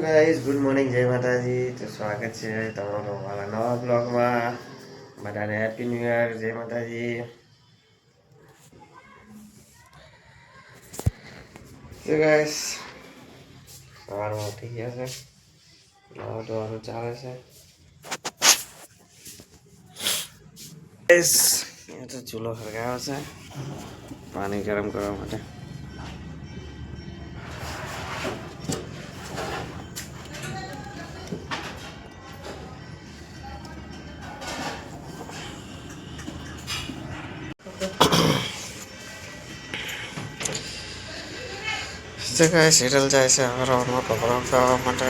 Guys good morning જય માતાજી તો સ્વાગત છે તમારું મારા નવા બ્લોગમાં બધાને હેપી ન્યૂ યર જય માતાજી તો ગાઈસ સવારમાં ઉઠી ગયા છે નવા ધોવાનું ચાલે છે ગાઈસ એ તો ચૂલો સળગાવ્યો છે પાણી ગરમ કરવા માટે जगह सीरियल जैसे में कपड़ा उठावा માટે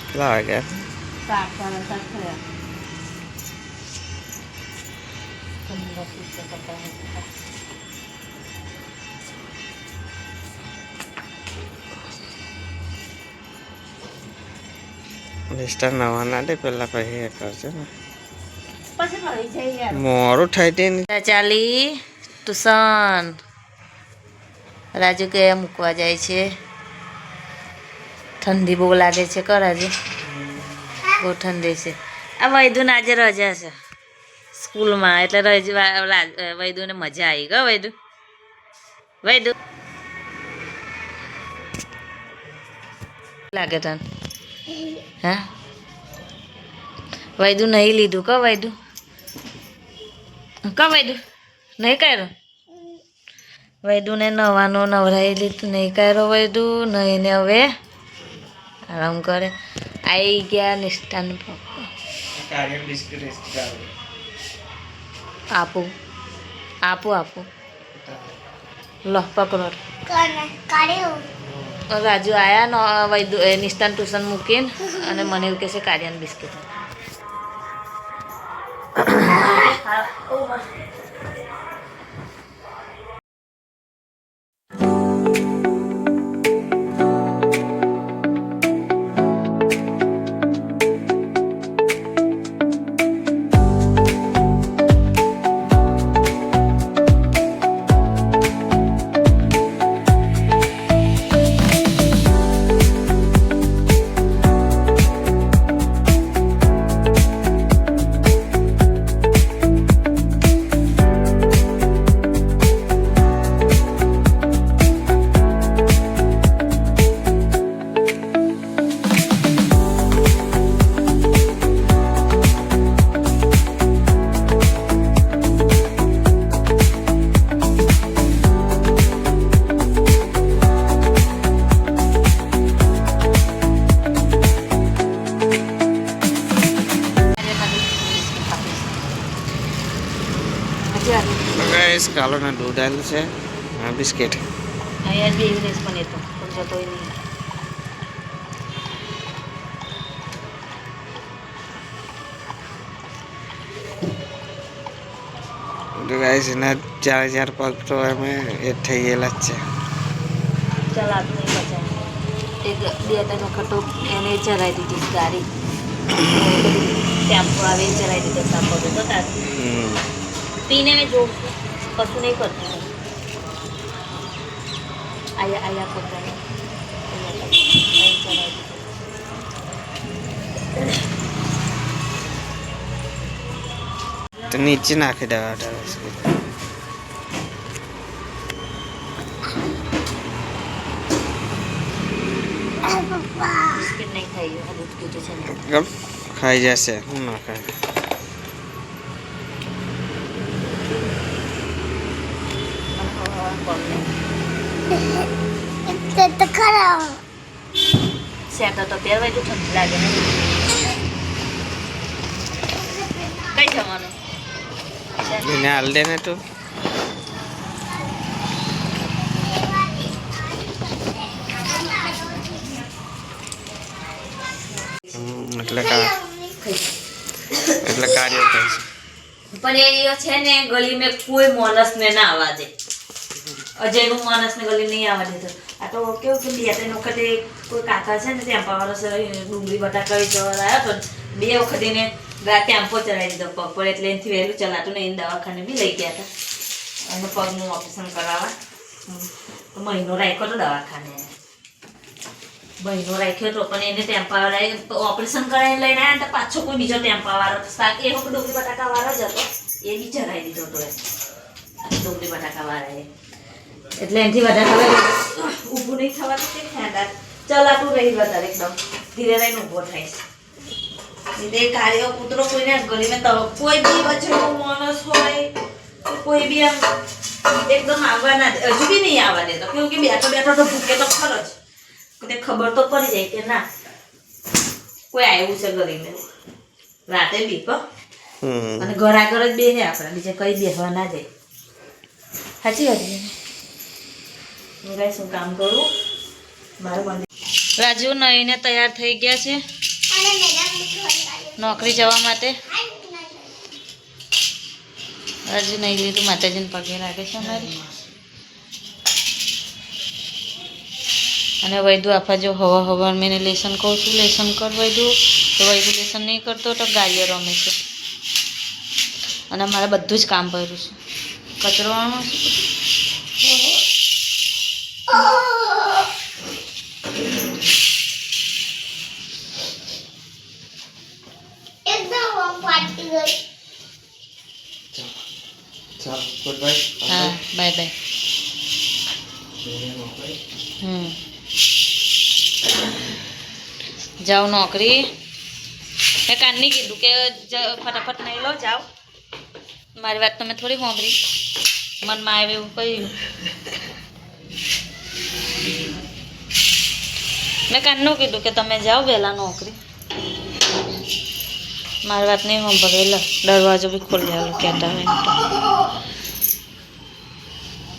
કેટલા વાગ્યા 7 નિષ્ઠા નવાના દે પેલા પછી કરશે ને પછી મળી જાય યાર મોરું થાય તે ચાલી ટ્યુશન રાજુ કે મૂકવા જાય છે ठंडी बो लगे छे कर आज बहुत ठंडी से आ वैदू ने आज रजा है स्कूल में एटले वैदू ने मजा आई गई वैदू वैदू लगे तन हाँ वैदू नहीं लीधु क वैदू नहीं करो वैदू ने नवानो नवराई लीधु नहीं करो वैदू नहीं ने हवे आराम करे आई गया निष्ठान आपू आपू आपू लो पकड़ो राजू आया न वैदू निष्ठान ट्यूशन मूकीन अने मने एवुं कहे कार्यान बिस्किट गाइस कालो ना दूध आलू से बिस्किट आज भी एवरेज पण येतो पण जतोय नाही तो गाइस ना 4000 पग तो हमें એ થઈ ગયેલા છે ચલાત નહીં બચા એક બે ત્રણ વખત એને ચલાવી દીધી ગાડી ટેમ્પો આવે ચલાવી દીધો સાપો તો તા पीने में जो कछु नहीं करता है आया आया करता है तो नीचे नाखे दवा बिस्किट नहीं खाई दूध खाई जैसे ना खाए तो खरा सेट तो પહેરવાય તો ઠંડી લાગે ને કઈ જવાનું એને હાલ દે ને તું એટલે કાર્ય કહે છે પણ એ છે ને ગલી મેં કોઈ માણસ ને ના આવવા દે અજયનું માણસ ને ગલી નહીં આવવા દેતો આ તો કેવું કે 2-3 વખતે કોઈ કાકા છે ને ત્યાં પાવાળો ડુંગળી બટાકા જવા આવ્યા પણ 2 વખત એને ટેમ્પો ચડાવી દીધો પગ પર એટલે એનાથી વહેલું ચલાતું નહીં દવાખાને બી લઈ ગયા હતા અને પગનું ઓપરેશન કરાવવા મહિનો રાખ્યો તો દવાખાને મહિનો રાખ્યો તો પણ એને ટેમ્પાવાળા ઓપરેશન કરાવીને લઈને આવ્યા તો પાછો કોઈ બીજો ટેમ્પાવાળો એ વખત ડુંગળી બટાકા વાળો જ હતો એ બી ચડાવી દીધો હતો ડુંગળી બટાકા વાળાએ એટલે એનાથી વધારે હવે ઊભું નહીં થવાતું તે ખ્યાલ ચલાતું રહી વધારે એકદમ ધીરે રહીને ઊભો થાય છે તે કાર્ય કૂતરો કોઈને ગલીમાં તો કોઈ બી બચેલો માણસ હોય કોઈ બી આમ એકદમ આવવા ના દે હજુ બી નહીં આવવા દેતો કેવું કે બેઠો બેઠો તો ભૂકે તો ખરો જ તે ખબર તો પડી જાય કે ના કોઈ આવ્યું છે ગલીમાં રાતે બી અને ઘર આગળ જ બેસે આપણે બીજે કઈ બેસવા ના જાય સાચી વાત છે હું કઈ શું કામ કરું મારું રાજુ નહીને તૈયાર થઈ ગયા છે નોકરી જવા માટે રાજુ નહીં લીધું માતાજીને પગે લાગે છે અમારી અને વૈદુ આપા જો હવા મેં લેસન કહું છું લેસન કર વૈદુ તો વૈદુ લેસન નહીં કરતો તો ગાલીઓ રમે છે અને મારે બધું જ કામ કર્યું છે કચરવાનું હા બાય બાય જાઓ નોકરી મેં કાનની કીધું કે ફટાફટ નહીં લો જાઓ મારી વાત તમે થોડી સાંભળી મનમાં આવે એવું કહ્યું મેં કાનનું કીધું કે તમે જાઓ વહેલા નોકરી મારી વાત નહીં સાંભળે દરવાજો બી ખોલી આવેલો કહેતા હોય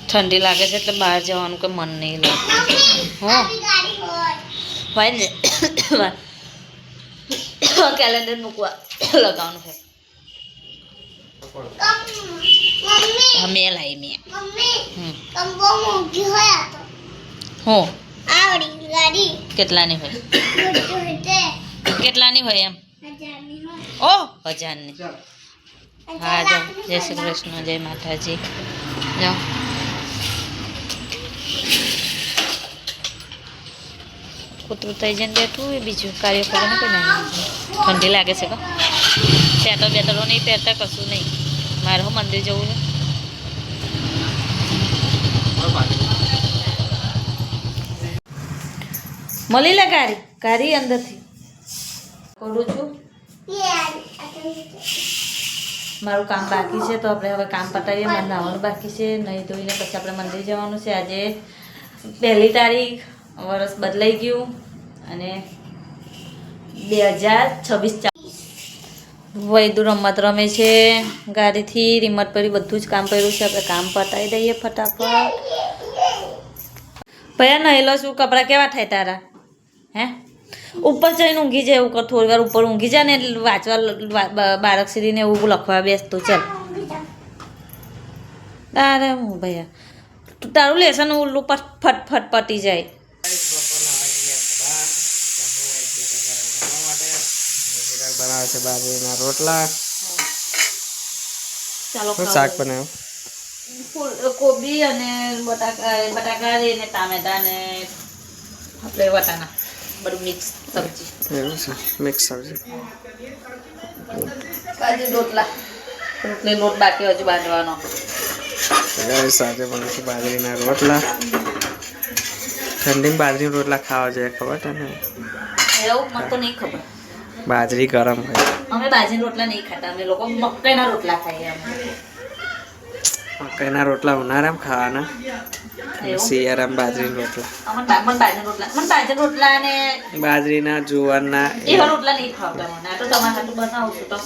ઠંડી લાગે છે એટલે બહાર જવાનું કે મન નહીં લાગતું હોય ને કેલેન્ડર મૂકવા લગાવવાનું છે હા મેં લાવી મેં હું કેટલાની હોય કેટલાની હોય એમ ઓહ 1000ની હા જાઓ જય શ્રી કૃષ્ણ જય માતાજી જાઓ કૂતરું થઈ જઈને બેઠું એ બીજું કાર્ય કરવાનું કોઈ નહીં ઠંડી લાગે છે કે સ્વેટર બેટરો નહીં પહેરતા કશું નહીં મારે હું મંદિર જવું છે મળી લે ગાડી અંદરથી કરું છું મારું કામ બાકી છે તો આપણે હવે કામ પતાવીએ મારે નાવાનું બાકી છે નહીં ધોઈને પછી આપણે મંદિર જવાનું છે આજે 1 તારીખ વર્ષ બદલાઈ ગયું અને 2026 વૈદુ રમત રમે છે ગાડીથી રિમોટ પર બધું જ કામ કર્યું છે આપણે કામ પતાવી દઈએ ફટાફટ ભયા નહેલો શું કપડાં કેવા થાય તારા હે ઉપર જઈને ઊંઘી જાય એવું કર થોડી વાર ઉપર ઊંઘી જાય ને એટલે વાંચવા બાળક સીરીને એવું લખવા બેસતું ચાલ તારે હું ભૈયા તારું લેસન ઉલ્લું ફટ પટી જાય બનાવે છે બાજરીના રોટલા ચાલો શાક બનાવ્યું કોબી અને બટાકા ને ટામેટા ને આપણે વટાણા બધું મિક્સ સબ્જી એવું છે મિક્સ સબ્જી કાજુ રોટલા લોટ બાકી હજુ બાંધવાનો સાથે બને છે બાજરીના રોટલા ઠંડીમાં બાજરીના રોટલા ખાવા જોઈએ ખબર છે ને એવું મને તો નહીં ખબર બાજરી ગરમ હોય અમે બાજરીના રોટલા નહીં ખાતા અમે લોકો મકાઈના રોટલા ખાઈએ અમે મકાઈના રોટલા ઉનાળામાં ખાવાના શિયાળામાં બાજરીના રોટલા બાજરીના રોટલા ને બાજરીના જુવારના એવા રોટલા નહીં ખાવતા મને આ તો તમારા હાથું બનાવું છું તો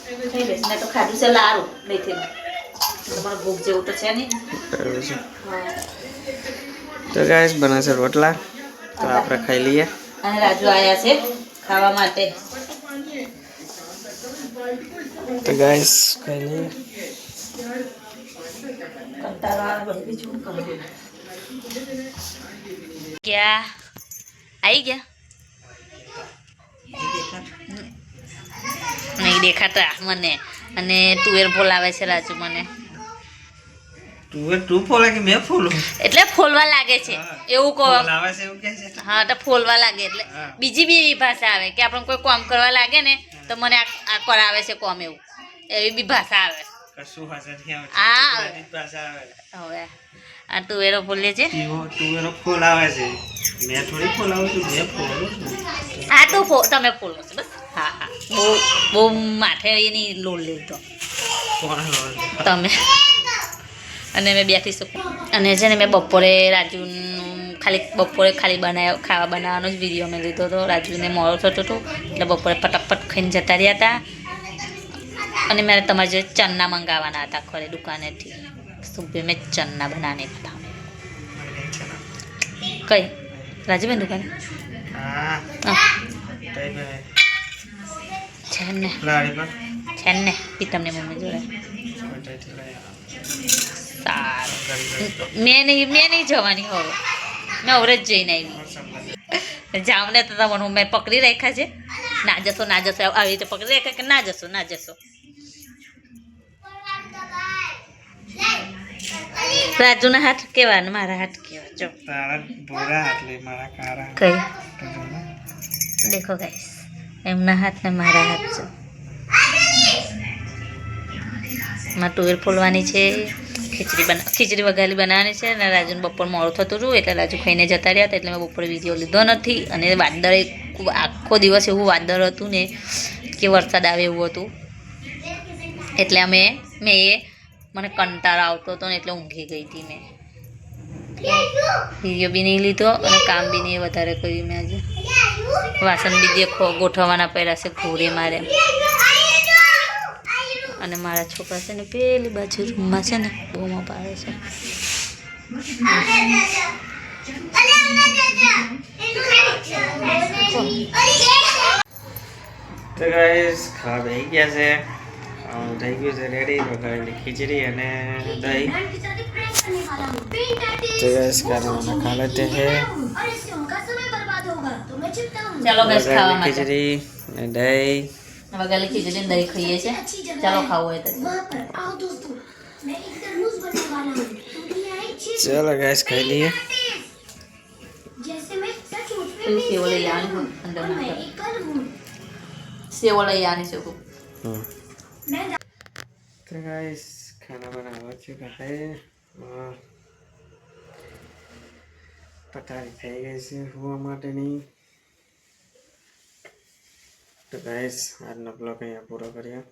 ખાઈ લઈશ મેં તો ખાધું છે લારું નહીં તમારે ભૂખ જેવું તો છે નહીં બરાબર છે. હા તો ગાઈસ બને છે રોટલા, તો આપણે ખાઈ લઈએ. અને રાજુ આયા છે ખાવા માટે. તો ગાઈસ ખાઈ લઈએ. કંટાળો આવે બધું બીજું કરો. ક્યાં આવી ગયા નહીં દેખાતા મને. અને તુવેર બોલાવે છે રાજુ મને. તું ફોલે કે મેં ફોલું? એટલે ફોલવા લાગે છે એવું કહો. ફોલાવે છે એવું કહે છે. હા તો ફોલવા લાગે એટલે બીજી બી એવી ભાષા આવે કે આપણે કોઈ કામ કરવા લાગે ને તો મને આ કરાવે છે કોમ એવું એવી બી ભાષા આવે. કશું ભાષા નહીં આવતી. આ ગુજરાતી ભાષા આવે. હવે આ તુવેરો બોલે છે. તુવેરો ફોલાવે છે. મેં થોડી ફોલાવું છું, મેં ફોલું છું. હા તો તમે ફોલો છો બસ. હા હા બહુ બહુ માથે એની લોલ લેતો કોણ તમે. અને મેં બેઠી શકું. અને છે ને મેં બપોરે રાજુનું ખાલી ખાવા બનાવવાનો જ વિડીયો મેં લીધો હતો. રાજુને મોડો થતો હતો એટલે બપોરે ફટાફટ ખાઈને જતા રહ્યા હતા. અને મેં તમારે જે ચન્ના મંગાવવાના હતા ખરે દુકાનેથી. સુબહ મેં ચન્ના બનાને હતા. કઈ રાજુબેન દુકાને છે ને પીતમને મમ્મી જોડે. સારું મેં નહીં જવાની હવે. મેં અવરે જ જઈને આવી. જાવ ને તો તમને મેં પકડી રાખ્યા છે. ના જશો આવી રીતે પકડી રાખ્યા કે ના જશો. રાજુના હાથ કેવા ને મારા હાથ કેવા જો. તારા ભૂરા હાથ લે, મારા કાળા. કઈ દેખો ગાઈસ એમના હાથ ને મારા હાથ જો. માં તુવેર ફોલવાની છે, ખીચડી વઘારી બનાવવાની છે. અને રાજુને બપોર મોડું થતું હતું એટલે રાજુ ખાઈને જતા રહ્યા હતા એટલે મેં બપોરે વિડીયો લીધો નથી. અને વાદળ આખો દિવસ એવું વાદળ હતું ને કે વરસાદ આવે એવું હતું એટલે મને કંટાળો આવતો હતો ને એટલે ઊંઘી ગઈ હતી. મેં વિડીયો બી નહીં લીધો અને કામ બી નહીં વધારે કર્યું મેં આજે. વાસણ બી દેખો ગોઠવવાના પડ્યા છે ઘોડે મારે. અને મારા છોકરા છે ને પેલી બાજુ રૂમમાં છે ને બહુમાં પાડે છે. તો ગાઈસ ખાવા બેસી ગયા છે. થઈ ગયું છે રેડી વઘારેલી ખીચડી અને દહીં. તો ગાઈસ ખાના ખા લેતે હે. ચાલો ગાઈસ ખાવા માટે ખીચડી અને દહીં. વઘારેલી ખીચડી ને દહીં ખાઈએ છે. ચાલો ખાવું હોય તો ચલો ગાઈસ ખાઈ લઈએ. સેવો લઈ આવવાની અંદર સેવો લઈ આવવાની છે. तो गाइस खाना बना हो चुका है. पटारी થઈ ગઈ છે હોવા માટેની. તો ગાઈસ આજનો બ્લોગ અહીંયા પૂરો કર્યો.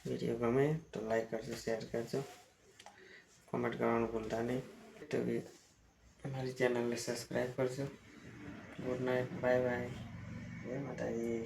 વિડીયો ગમે તો લાઈક કરજો, શેર કરજો, કોમેન્ટ કરવાનું ભૂલતા નહીં. તો અમારી ચેનલને સબસ્ક્રાઈબ કરજો. ગુડ નાઇટ, બાય બાય, જય માતાજી.